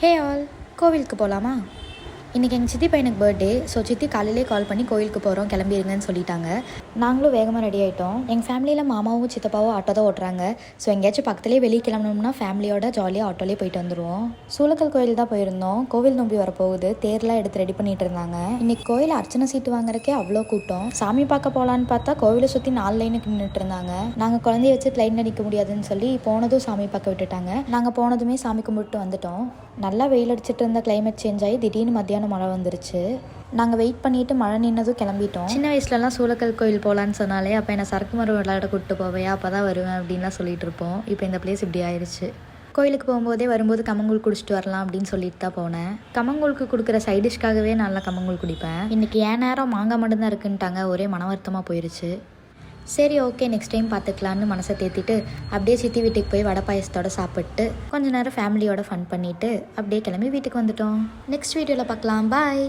Hey all, கோவிலுக்கு போகலாமா? இன்றைக்கி எங்கள் சித்தி பையனுக்கு பர்த்டே. ஸோ சித்தி காலையிலே கால் பண்ணி கோவிலுக்கு போகிறோம், கிளம்பிடுங்கன்னு சொல்லிட்டாங்க. நாங்களும் வேகமாக ரெடி ஆகிட்டோம். எங்கள் ஃபேமிலியில் மாமாவும் சித்தப்பாவும் ஆட்டோ தான் ஓட்டுறாங்க. ஸோ எங்கேயாச்சும் பக்கத்துலேயே வெளியே கிளம்பணும்னா ஃபேமிலியோட ஜாலியாக ஆட்டோலேயே போயிட்டு வந்துடுவோம். சூலக்கல் கோயில் தான் போயிருந்தோம். கோவில் நோம்பி வரப்போகுது, தேர்லாம் எடுத்து ரெடி பண்ணிட்டு இருந்தாங்க. இன்றைக்கி கோயில் அர்ச்சனை சீட்டு வாங்குறக்கே அவ்வளோ கூட்டம். சாமி பார்க்க போகலான்னு பார்த்தா கோவிலை சுற்றி 4 லைனுக்கு நின்றுட்டு இருந்தாங்க. நாங்கள் குழந்தைய வச்சு லைனில் நிற்க முடியாதுன்னு சொல்லி போனதும் சாமி பார்க்க விட்டுட்டாங்க. நாங்கள் போனதுமே சாமி கும்பிட்டு வந்துட்டோம். நல்லா வெயில் அடிச்சிட்டு இருந்த கிளைமேட் சேஞ்ச் ஆகி திடீர்னு மத்தியானம் மழை வந்துருச்சு. நாங்கள் வெயிட் பண்ணிவிட்டு மழை நின்னதும் கிளம்பிட்டோம். சின்ன வயசுலலாம் சூலக்கல் கோயில் போகலான்னு சொன்னாலே அப்போ என்னை சரக்கு மரம் விளையாட கூப்பிட்டு போவையா, அப்போ தான் வருவேன் அப்படின்லாம் சொல்லிட்டு இருப்போம். இப்போ இந்த பிளேஸ் இப்படி ஆயிடுச்சு. கோயிலுக்கு போகும்போதே வரும்போது கம்மங்கூழ் குடிச்சிட்டு வரலாம் அப்படின்னு சொல்லிட்டு தான் போனேன். கம்மங்கூழுக்கு கொடுக்குற சைடிஷ்காகவே நல்லா கம்மங்கூழ் குடிப்பேன். இன்றைக்கி ஏன் நேரம் மாங்காய் மட்டும்தான் இருக்குன்ட்டாங்க. ஒரே மனவருத்தமாக போயிடுச்சு. சரி, ஓகே, நெக்ஸ்ட் டைம் பார்த்துக்கலான்னு மனசை தேத்திட்டு அப்படியே சித்தி வீட்டுக்கு போய் வடை பாயசத்தோடு சாப்பிட்டு கொஞ்ச நேரம் ஃபேமிலியோட ஃபன் பண்ணிவிட்டு அப்படியே கிளம்பி வீட்டுக்கு வந்துட்டோம். நெக்ஸ்ட் வீடியோவில் பார்க்கலாம். பாய்.